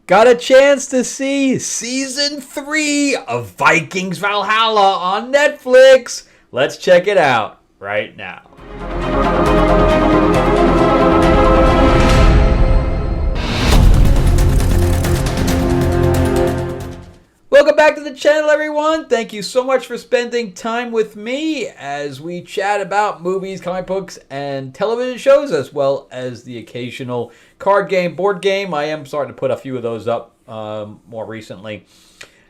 got a chance to see season 3 of Vikings Valhalla on Netflix. Let's check it out right now. Welcome back to the channel, everyone. Thank you so much for spending time with me as we chat about movies, comic books, and television shows, as well as the occasional card game, board game. I am starting to put a few of those up more recently.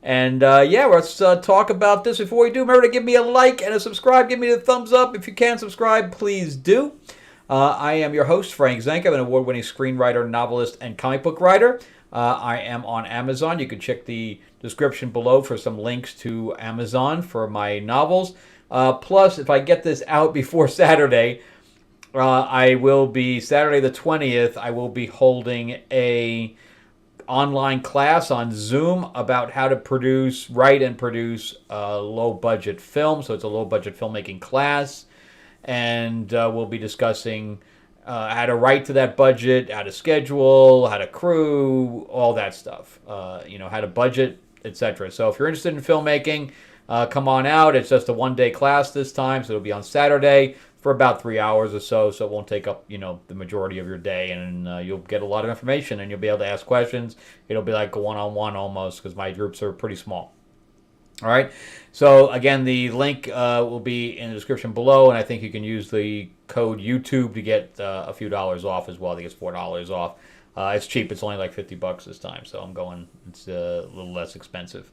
And let's talk about this. Before we do, remember to give me a like and a subscribe. Give me the thumbs up. If you can subscribe, please do. I am your host, Frank Zank. I'm an award-winning screenwriter, novelist, and comic book writer. I am on Amazon. You can check the description below for some links to Amazon for my novels. Plus, if I get this out before Saturday, I will be, Saturday the 20th, I will be holding a online class on Zoom about how to write and produce a low-budget film. So it's a low-budget filmmaking class. And we'll be discussing how to write to that budget, how to schedule, how to crew, all that stuff. How to budget, etc. So if you're interested in filmmaking, come on out. It's just a one-day class this time, so it'll be on Saturday for about 3 hours or so. So it won't take up, the majority of your day, and you'll get a lot of information, and you'll be able to ask questions. It'll be like a one-on-one almost, because my groups are pretty small. All right. So again, the link will be in the description below, and I think you can use the code YouTube to get a few dollars off as well. I think it's $4 off. It's cheap. It's only like $50 this time, so it's a little less expensive.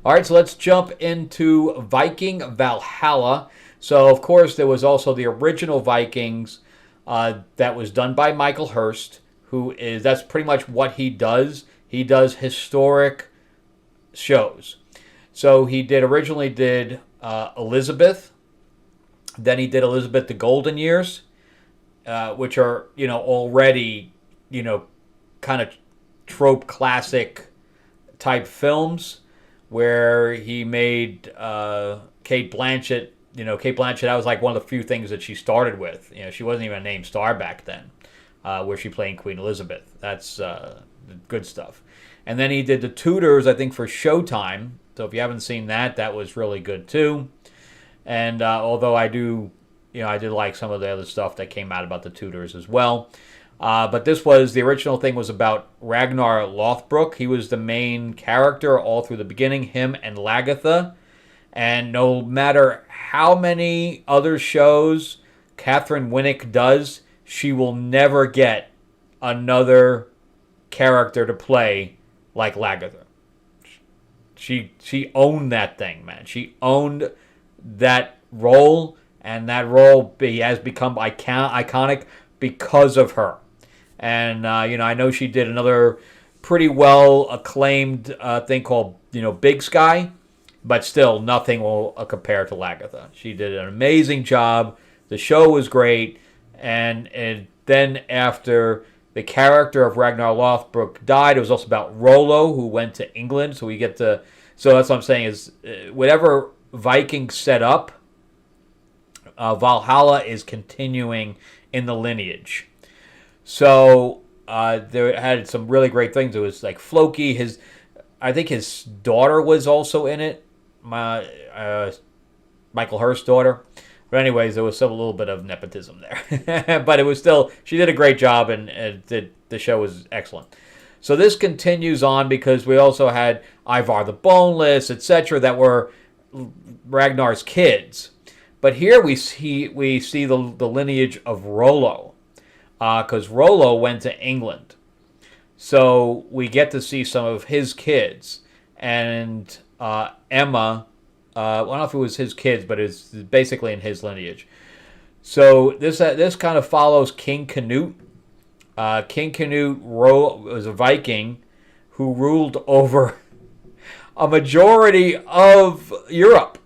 All right, so let's jump into Viking Valhalla. So of course, there was also the original Vikings that was done by Michael Hurst, that's pretty much what he does. He does historic shows. So he originally did Elizabeth. Then he did Elizabeth the Golden Years, which are, already, kind of trope classic type films where he made Kate Blanchett. Kate Blanchett, that was like one of the few things that she started with. She wasn't even a named star back then, where she played Queen Elizabeth. That's good stuff. And then he did The Tudors, I think, for Showtime. So if you haven't seen that, that was really good too. And although I did like some of the other stuff that came out about the Tudors as well. But the original thing was about Ragnar Lothbrok. He was the main character all through the beginning, him and Lagertha. And no matter how many other shows Catherine Winnick does, she will never get another character to play like Lagertha. She owned that thing, man. She owned that role, and that role has become iconic because of her. And, I know she did another pretty well acclaimed thing called, Big Sky, but still nothing will compare to Lagertha. She did an amazing job. The show was great. And then after the character of Ragnar Lothbrok died, it was also about Rollo, who went to England. So that's what I'm saying is whatever Vikings set up, Valhalla is continuing in the lineage. So there had some really great things. It was like Floki. I think his daughter was also in it. Michael Hurst's daughter. But anyways, there was a little bit of nepotism there. But it was still, she did a great job, and the show was excellent. So this continues on because we also had Ivar the Boneless, etc., that were Ragnar's kids. But here we see the lineage of Rollo, because Rollo went to England. So we get to see some of his kids. And Emma, I don't know if it was his kids, but it's basically in his lineage. So this kind of follows King Canute. King Canute was a Viking who ruled over a majority of Europe.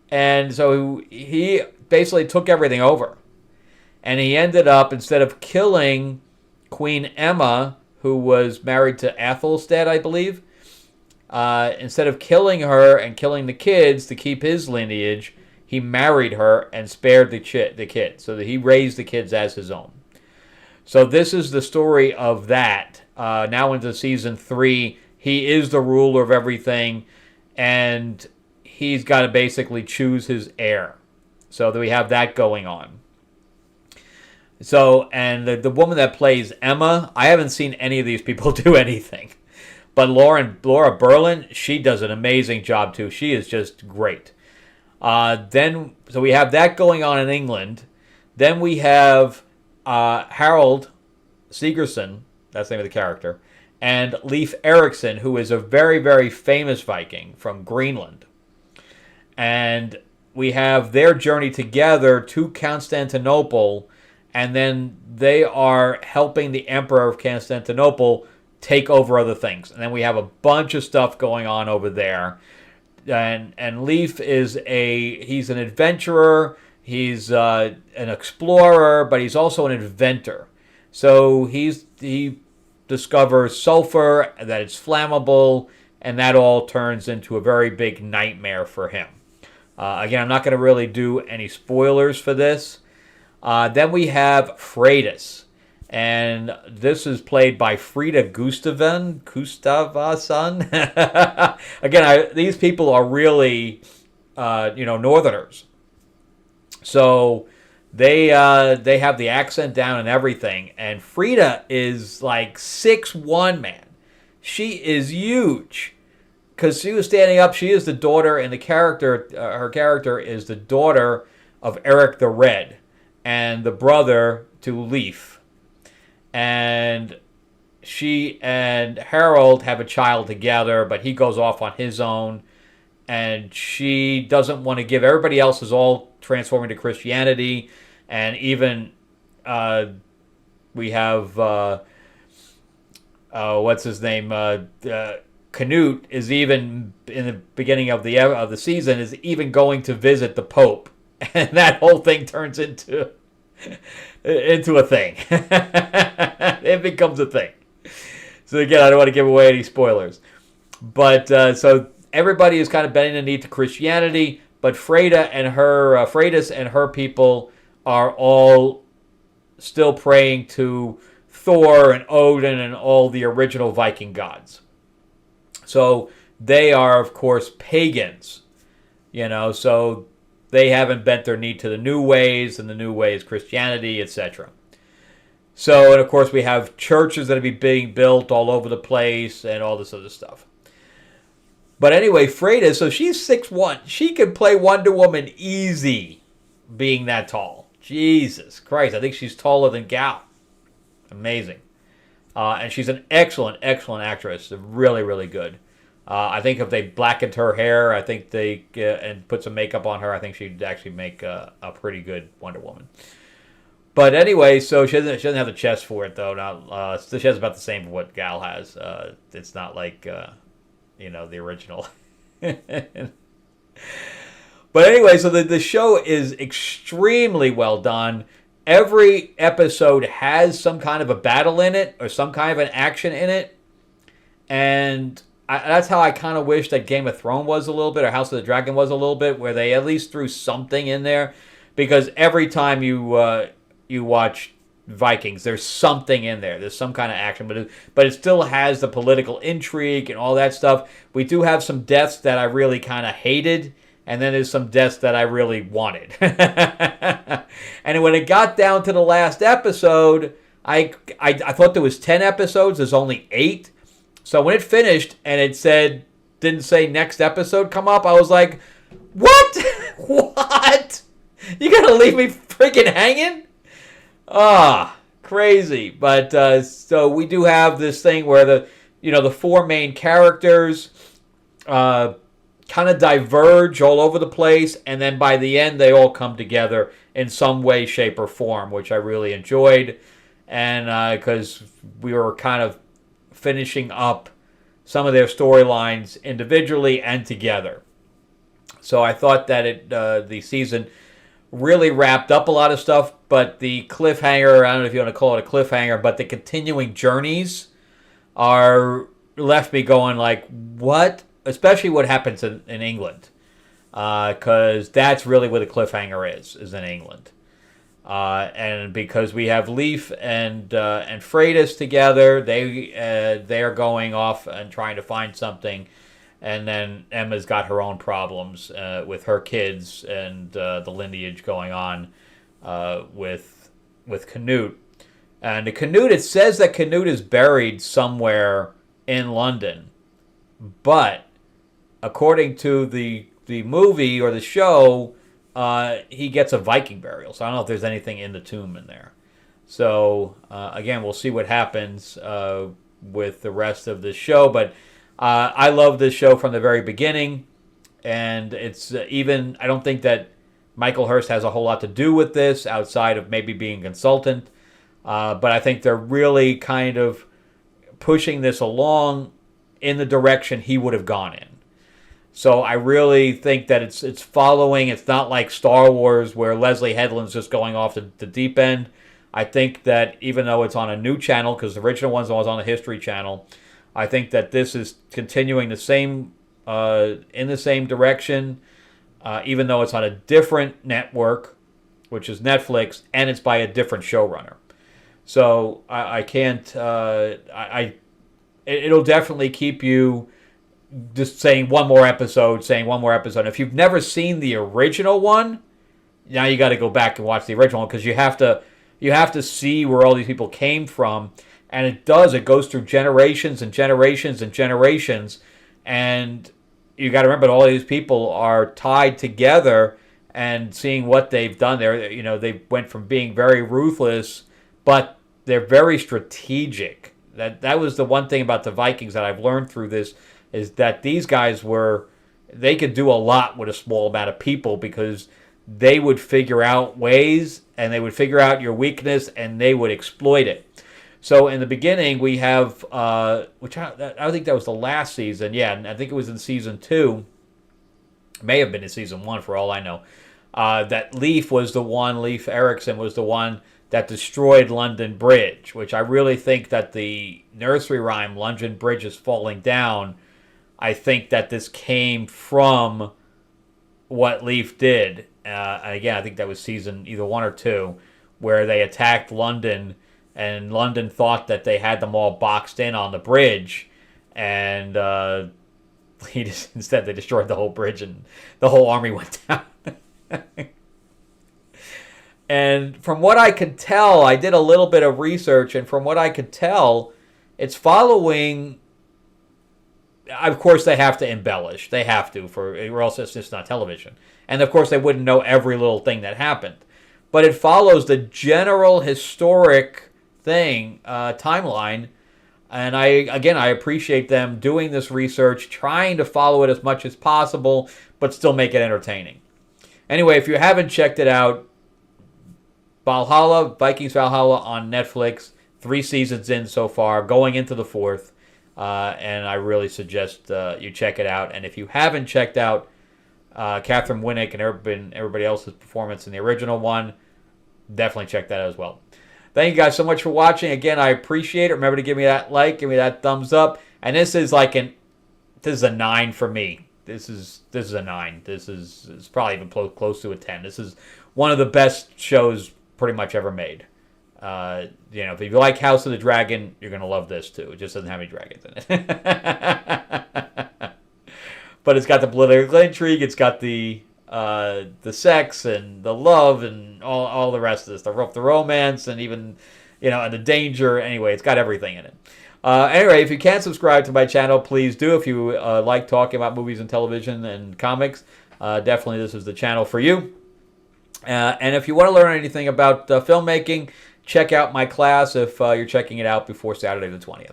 And so he basically took everything over. And he ended up, instead of killing Queen Emma, who was married to Athelstan, I believe, instead of killing her and killing the kids to keep his lineage, he married her and spared the kid. So that he raised the kids as his own. So this is the story of that. Now into season 3, he is the ruler of everything, and he's got to basically choose his heir. So that we have that going on. So, and the woman that plays Emma, I haven't seen any of these people do anything. But Laura Berlin, she does an amazing job too. She is just great. So we have that going on in England. Then we have Harold Sigerson, that's the name of the character, and Leif Erikson, who is a very, very famous Viking from Greenland. And we have their journey together to Constantinople, and then they are helping the Emperor of Constantinople take over other things. And then we have a bunch of stuff going on over there. And Leif he's an adventurer, he's an explorer, but he's also an inventor. So he discovers sulfur, that it's flammable, and that all turns into a very big nightmare for him. Again, I'm not going to really do any spoilers for this. Then we have Freydis. And this is played by Frida Gustafsson. Again, these people are really, Northerners. So they have the accent down and everything. And Frida is like 6'1", man. She is huge. Because she was standing up. She is the daughter, and her character is the daughter of Eric the Red and the brother to Leif. And she and Harold have a child together, but he goes off on his own. And she doesn't want to give. Everybody else is all transforming to Christianity. And even we have, what's his name? Canute is even, in the beginning of the season, is even going to visit the Pope. And that whole thing turns into a thing. It becomes a thing. So again, I don't want to give away any spoilers. But so everybody is kind of bending the knee to Christianity, but Freydis and her people are all still praying to Thor and Odin and all the original Viking gods. So they are, of course, pagans. So they haven't bent their knee to the new ways, and the new way is Christianity, etc. So, and of course, we have churches that are being built all over the place and all this other stuff. But anyway, Freydis, so she's 6'1". She can play Wonder Woman easy, being that tall. Jesus Christ, I think she's taller than Gal. Amazing. And she's an excellent, excellent actress. Really, really good. I think if they blackened her hair, I think and put some makeup on her, I think she'd actually make a pretty good Wonder Woman. But anyway, so she doesn't have the chest for it, though. Now, she has about the same of what Gal has. It's not like, the original. But anyway, so the show is extremely well done. Every episode has some kind of a battle in it or some kind of an action in it. And that's how I kind of wish that Game of Thrones was a little bit, or House of the Dragon was a little bit, where they at least threw something in there. Because every time you watch Vikings, there's something in there. There's some kind of action, but it still has the political intrigue and all that stuff. We do have some deaths that I really kind of hated, and then there's some deaths that I really wanted. And when it got down to the last episode, I thought there was 10 episodes. There's only 8. So when it finished and it didn't say next episode come up, I was like, what? What? You gonna leave me freaking hanging? Crazy. But so we do have this thing where the 4 main characters kind of diverge all over the place, and then by the end they all come together in some way, shape, or form, which I really enjoyed. And because we were kind of finishing up some of their storylines individually and together. So I thought that the season really wrapped up a lot of stuff, but the cliffhanger, I don't know if you want to call it a cliffhanger, but the continuing journeys left me going like, what? Especially what happens in England. Because that's really where the cliffhanger is in England. And because we have Leaf and Freitas together, they are going off and trying to find something, and then Emma's got her own problems with her kids and the lineage going on with Canute. And the Canute, it says that Canute is buried somewhere in London, but according to the movie or the show, he gets a Viking burial. So I don't know if there's anything in the tomb in there. So again, we'll see what happens with the rest of the show. But I love this show from the very beginning, and it's even. I don't think that Michael Hurst has a whole lot to do with this outside of maybe being a consultant. But I think they're really kind of pushing this along in the direction he would have gone in. So I really think that it's following. It's not like Star Wars where Leslie Headland's just going off the deep end. I think that even though it's on a new channel, because the original one was on the History Channel, I think that this is continuing the same in the same direction, even though it's on a different network, which is Netflix, and it's by a different showrunner. So I can't. It'll definitely keep you just saying one more episode. If you've never seen the original one, now you got to go back and watch the original one, because you have to see where all these people came from, and it goes through generations and generations and generations, and you got to remember that all these people are tied together, and seeing what they've done there. They went from being very ruthless, but they're very strategic. That was the one thing about the Vikings that I've learned through this, is that these guys they could do a lot with a small amount of people, because they would figure out ways, and they would figure out your weakness, and they would exploit it. So in the beginning, we have, which I think that was the last season. Yeah, and I think it was in season 2. May have been in season 1 for all I know. That Leif Erikson was the one that destroyed London Bridge, which I really think that the nursery rhyme, London Bridge is falling down, I think that this came from what Leif did. Again, I think that was season either 1 or 2, where they attacked London, and London thought that they had them all boxed in on the bridge, and instead they destroyed the whole bridge, and the whole army went down. And from what I could tell, I did a little bit of research, and from what I could tell, it's following. Of course, they have to embellish. They have to, or else it's just not television. And of course, they wouldn't know every little thing that happened. But it follows the general historic timeline. And I appreciate them doing this research, trying to follow it as much as possible, but still make it entertaining. Anyway, if you haven't checked it out, Vikings Valhalla on Netflix, 3 seasons in so far, going into the 4th, and I really suggest you check it out. And if you haven't checked out Catherine Winnick and everybody else's performance in the original one, definitely check that out as well. Thank you guys so much for watching. Again, I appreciate it. Remember to give me that like, give me that thumbs up. And this is a 9 for me. This is a 9. This is probably even close to a 10. This is one of the best shows pretty much ever made. If you like House of the Dragon, you're gonna love this too. It just doesn't have any dragons in it. But it's got the political intrigue. It's got the sex and the love and all the rest of this. The romance and even and the danger. Anyway, it's got everything in it. Anyway, if you can't subscribe to my channel, please do. If you like talking about movies and television and comics, definitely this is the channel for you. And if you want to learn anything about filmmaking, check out my class if you're checking it out before Saturday the 20th.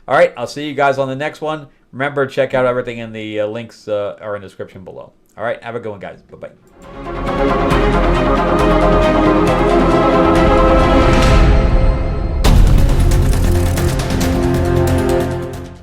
All right, I'll see you guys on the next one. Remember, check out everything in the links are in the description below. All right, have a good one, guys. Bye-bye.